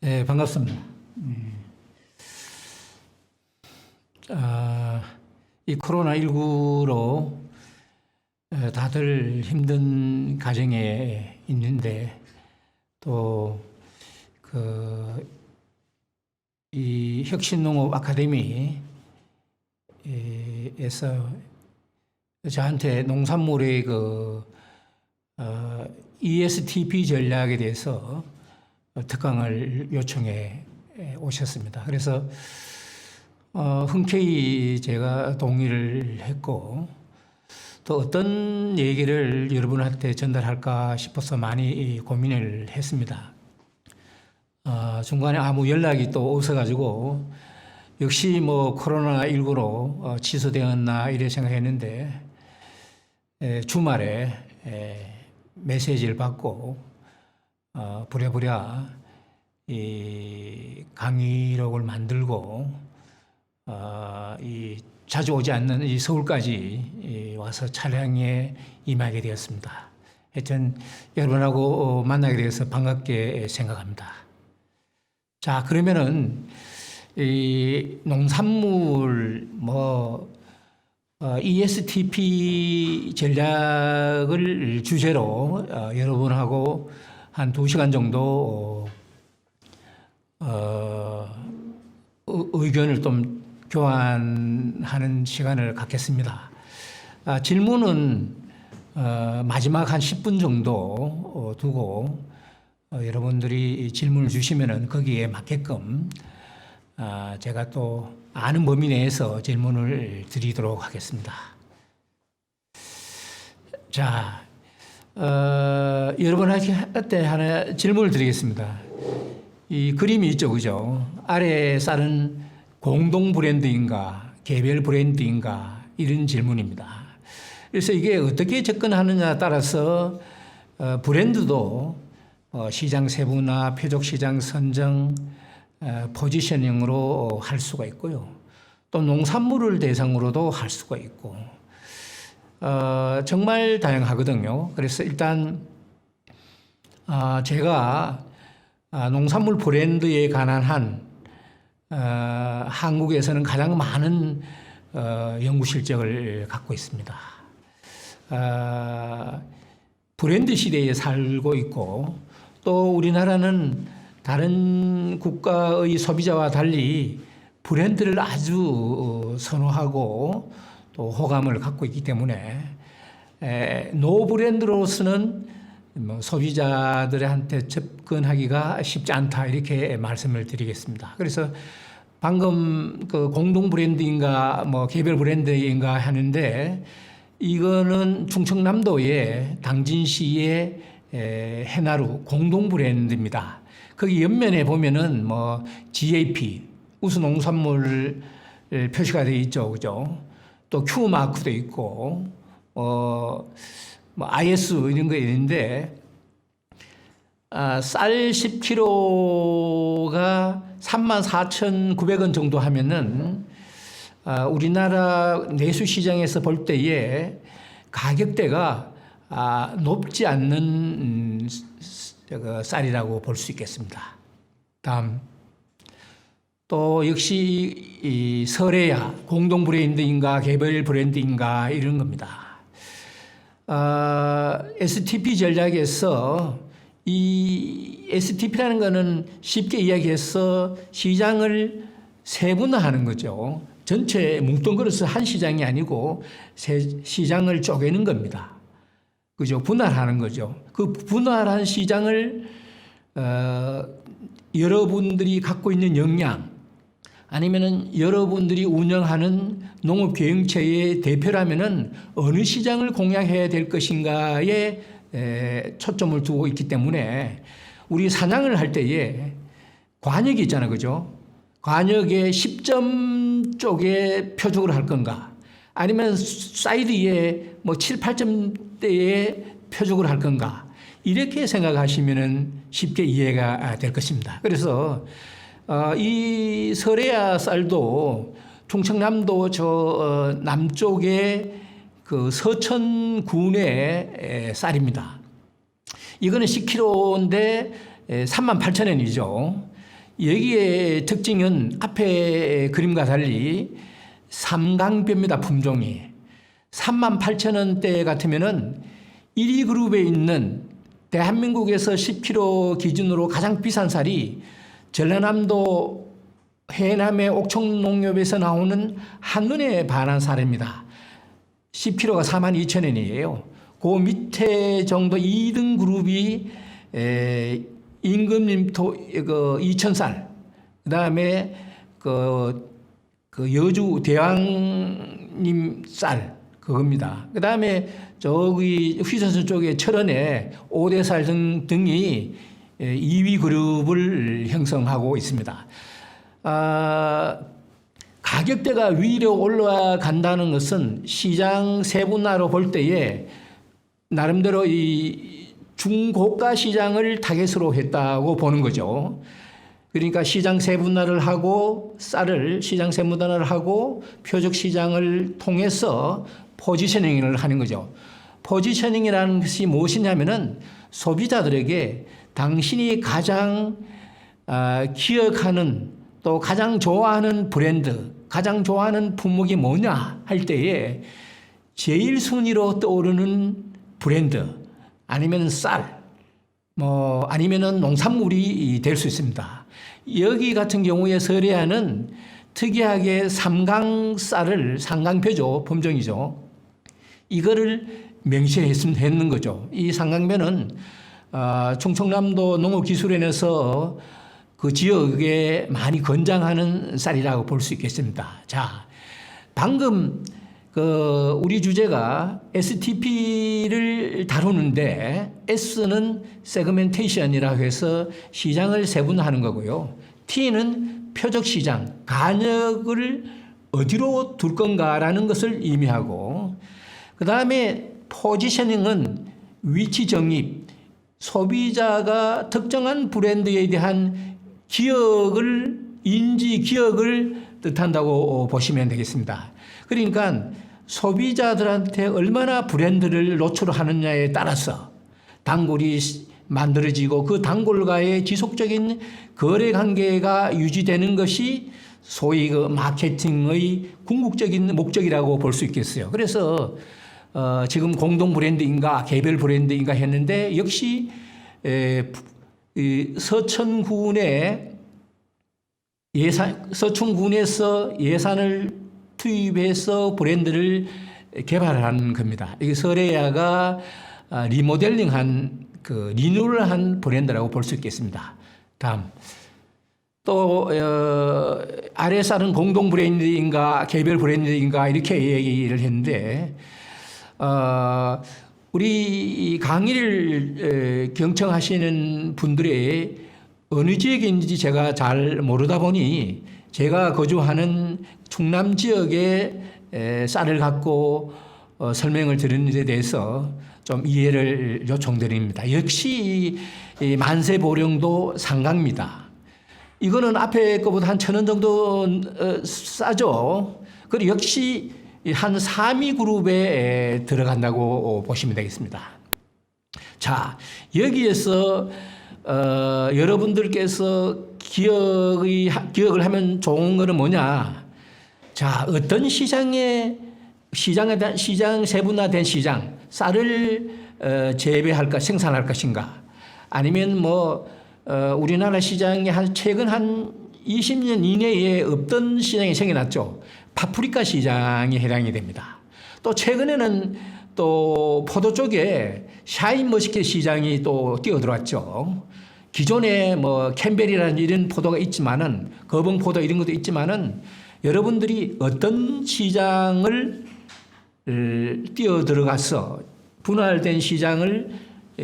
네, 반갑습니다. 이 코로나19로 다들 힘든 가정에 있는데 또 이 혁신농업 아카데미에서 저한테 농산물의 ESTP 전략에 대해서 특강을 요청해 오셨습니다. 그래서 흔쾌히 제가 동의를 했고 또 어떤 얘기를 여러분한테 전달할까 싶어서 많이 고민을 했습니다. 중간에 아무 연락이 또 없어가지고 역시 뭐 코로나19로 취소되었나 이래 생각했는데 주말에 메시지를 받고 부랴부랴 이 강의록을 만들고 이 자주 오지 않는 이 서울까지 와서 촬영에 임하게 되었습니다. 하여튼 여러분하고 만나게 되어서 반갑게 생각합니다. 자, 그러면은 이 농산물 ESTP 전략을 주제로 여러분하고 한 2시간 정도 의견을 좀 교환하는 시간을 갖겠습니다. 질문은 마지막 한 10분 정도 두고 여러분들이 질문을 주시면은 거기에 맞게끔 제가 또 아는 범위 내에서 질문을 드리도록 하겠습니다. 자, 여러분한테 하나 질문을 드리겠습니다. 이 그림이 있죠, 그죠? 아래 쌀은 공동 브랜드인가, 개별 브랜드인가, 이런 질문입니다. 그래서 이게 어떻게 접근하느냐에 따라서 브랜드도 시장 세분화, 표적 시장 선정, 포지셔닝으로 할 수가 있고요. 또 농산물을 대상으로도 할 수가 있고, 정말 다양하거든요. 그래서 일단 제가 농산물 브랜드에 관한 한 한국에서는 가장 많은 연구 실적을 갖고 있습니다. 브랜드 시대에 살고 있고 또 우리나라는 다른 국가의 소비자와 달리 브랜드를 아주 선호하고 또 호감을 갖고 있기 때문에 노브랜드로서는 소비자들한테 접근하기가 쉽지 않다 이렇게 말씀을 드리겠습니다. 그래서 방금 공동 브랜드인가 개별 브랜드인가 하는데 이거는 충청남도의 당진시의 해나루 공동 브랜드입니다. 거기 옆면에 보면은 GAP 우수농산물 표시가 되어 있죠, 그죠? 또 Q 마크도 있고 IS 이런 거 있는데 쌀 10kg가 34,900원 정도 하면은 우리나라 내수시장에서 볼 때에 가격대가 높지 않는 쌀이라고 볼 수 있겠습니다. 다음 또 역시 이 설해야 공동 브랜드인가 개별 브랜드인가 이런 겁니다. STP 전략에서 이 STP라는 거는 쉽게 이야기해서 시장을 세분화하는 거죠. 전체 뭉뚱그려서 한 시장이 아니고 시장을 쪼개는 겁니다. 그죠? 분할하는 거죠. 그 분할한 시장을 여러분들이 갖고 있는 역량 아니면은 여러분들이 운영하는 농업경영체의 대표라면은 어느 시장을 공략해야 될 것인가에 초점을 두고 있기 때문에 우리 사냥을 할 때에 관역이 있잖아요, 그죠? 관역의 10점 쪽에 표적으로 할 건가? 아니면 사이드에 7, 8점대에 표적으로 할 건가? 이렇게 생각하시면은 쉽게 이해가 될 것입니다. 그래서 이 설해야 쌀도 충청남도 남쪽의 서천군의 쌀입니다. 이거는 10kg인데 38,000원이죠. 여기에 특징은 앞에 그림과 달리 삼강뼈입니다. 품종이 38,000원대 같으면은 1위 그룹에 있는 대한민국에서 10kg 기준으로 가장 비싼 쌀이 전라남도 해남의 옥천농협에서 나오는 한눈에 반한 쌀입니다. 10kg가 42,000원이에요. 그 밑에 정도 2등 그룹이 임금님토 2,000쌀, 그 다음에 그 여주 대왕님 쌀 그겁니다. 그 다음에 저기 휘선수 쪽에 철원에 5대쌀 등이 2위 그룹을 형성하고 있습니다. 가격대가 위로 올라간다는 것은 시장 세분화로 볼 때에 나름대로 이 중고가 시장을 타겟으로 했다고 보는 거죠. 그러니까 시장 세분화를 하고 쌀을 시장 세분화를 하고 표적 시장을 통해서 포지셔닝을 하는 거죠. 포지셔닝이라는 것이 무엇이냐면은 소비자들에게 당신이 가장 기억하는 또 가장 좋아하는 브랜드, 가장 좋아하는 품목이 뭐냐 할 때에 제일 순위로 떠오르는 브랜드 아니면 쌀, 아니면은 농산물이 될 수 있습니다. 여기 같은 경우에 서해안은 특이하게 삼강쌀을 삼강표죠, 품종이죠. 이거를 명시했는 거죠. 이 삼강표는 충청남도 농업기술원에서 그 지역에 많이 권장하는 쌀이라고 볼 수 있겠습니다. 자, 방금 우리 주제가 STP를 다루는데 S는 세그멘테이션이라고 해서 시장을 세분화하는 거고요. T는 표적 시장, 간역을 어디로 둘 건가라는 것을 의미하고, 그 다음에 포지셔닝은 위치 정립, 소비자가 특정한 브랜드에 대한 기억을 뜻한다고 보시면 되겠습니다. 그러니까 소비자들한테 얼마나 브랜드를 노출하느냐에 따라서 단골이 만들어지고 그 단골과의 지속적인 거래 관계가 유지되는 것이 소위 그 마케팅의 궁극적인 목적이라고 볼 수 있겠어요. 그래서 지금 공동 브랜드인가 개별 브랜드인가 했는데 역시 서천군에서 예산을 투입해서 브랜드를 개발한 겁니다. 이게 서해야가 리모델링한 리뉴얼한 브랜드라고 볼 수 있겠습니다. 다음 또 아래쌀은 공동 브랜드인가 개별 브랜드인가 이렇게 얘기를 했는데 우리 강의를 경청하시는 분들의 어느 지역인지 제가 잘 모르다 보니 제가 거주하는 충남 지역의 쌀을 갖고 설명을 드리는 데 대해서 좀 이해를 요청드립니다. 역시 이 만세보령도 상가입니다. 이거는 앞에 거보다 한 1,000원 정도 싸죠. 그리고 역시 한 3위 그룹에 들어간다고 보시면 되겠습니다. 자, 여기에서 여러분들께서 기억을 하면 좋은 거는 뭐냐? 자, 어떤 시장 세분화된 시장, 쌀을 재배할까, 생산할 것인가? 아니면 우리나라 시장에 최근 한 20년 이내에 없던 시장이 생겨났죠. 파프리카 시장에 해당이 됩니다. 또 최근에는 또 포도 쪽에 샤인머스켓 시장이 또 뛰어들어왔죠. 기존에 캠벨이라는 이런 포도가 있지만은 거봉포도 이런 것도 있지만은 여러분들이 어떤 시장을 뛰어들어가서 분할된 시장을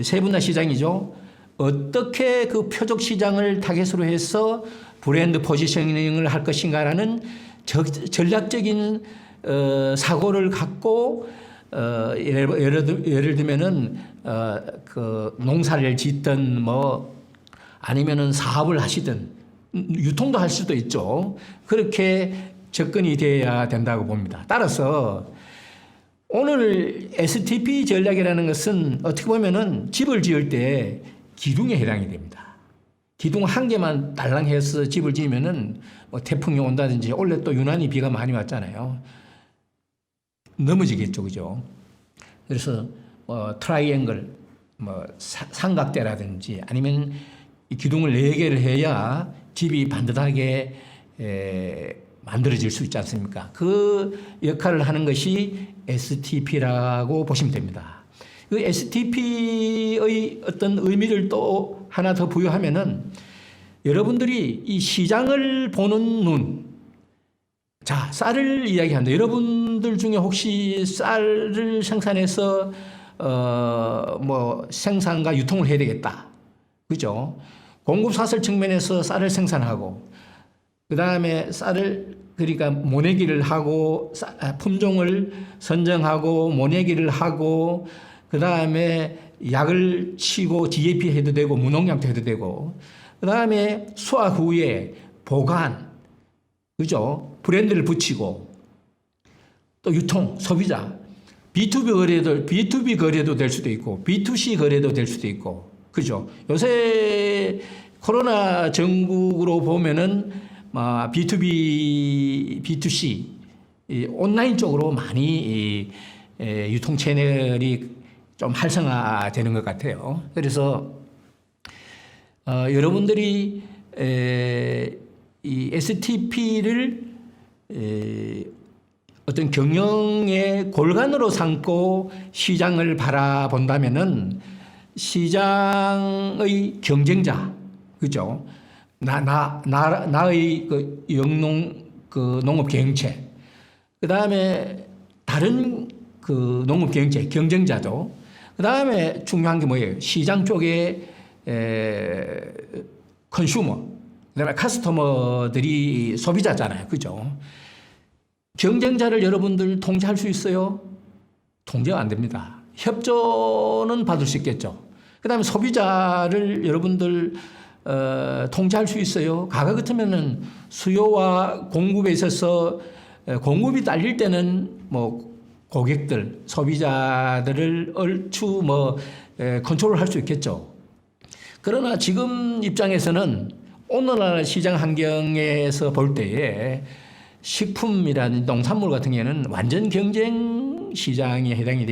세분화 시장이죠. 어떻게 그 표적 시장을 타겟으로 해서 브랜드 포지셔닝을 할 것인가라는 전략적인 사고를 갖고 예를 들면은 그 농사를 짓든 아니면은 사업을 하시든 유통도 할 수도 있죠. 그렇게 접근이 돼야 된다고 봅니다. 따라서 오늘 STP 전략이라는 것은 어떻게 보면은 집을 지을 때 기둥에 해당이 됩니다. 기둥 한 개만 달랑해서 집을 지으면은 뭐 태풍이 온다든지 원래 또 유난히 비가 많이 왔잖아요. 넘어지겠죠, 그죠? 그래서 트라이앵글, 삼각대라든지 아니면 이 기둥을 4개를 해야 집이 반듯하게 만들어질 수 있지 않습니까? 그 역할을 하는 것이 STP라고 보시면 됩니다. 그 STP의 어떤 의미를 또 하나 더 부여하면은 여러분들이 이 시장을 보는 눈, 자, 쌀을 이야기한다. 여러분들 중에 혹시 쌀을 생산해서 생산과 유통을 해야 되겠다. 그죠? 공급 사슬 측면에서 쌀을 생산하고, 그 다음에 쌀을, 그러니까 모내기를 하고, 품종을 선정하고, 모내기를 하고, 그 다음에 약을 치고 DAP 해도 되고, 무농약도 해도 되고, 그 다음에 수확 후에 보관, 그죠? 브랜드를 붙이고, 또 유통, 소비자, B2B 거래도 될 수도 있고, B2C 거래도 될 수도 있고, 그죠? 요새 코로나 전국으로 보면은 B2B, B2C 온라인 쪽으로 많이 유통 채널이 좀 활성화되는 것 같아요. 그래서 여러분들이 이 STP를 어떤 경영의 골간으로 삼고 시장을 바라본다면은 시장의 경쟁자, 그죠? 나의 그 농업 경영체, 그 다음에 다른 그 농업 경영체, 경쟁자도, 그 다음에 중요한 게 뭐예요? 시장 쪽에 컨슈머, 그 다음에 카스터머들이 소비자잖아요. 그죠? 경쟁자를 여러분들 통제할 수 있어요? 통제가 안 됩니다. 협조는 받을 수 있겠죠. 그 다음에 소비자를 여러분들 통제할 수 있어요? 과거 같으면은 수요와 공급에 있어서 공급이 딸릴 때는 고객들, 소비자들을 얼추 컨트롤할 수 있겠죠. 그러나 지금 입장에서는 오늘날 시장 환경에서 볼 때에 식품이라든지 농산물 같은 경우에는 완전 경쟁 시장에 해당이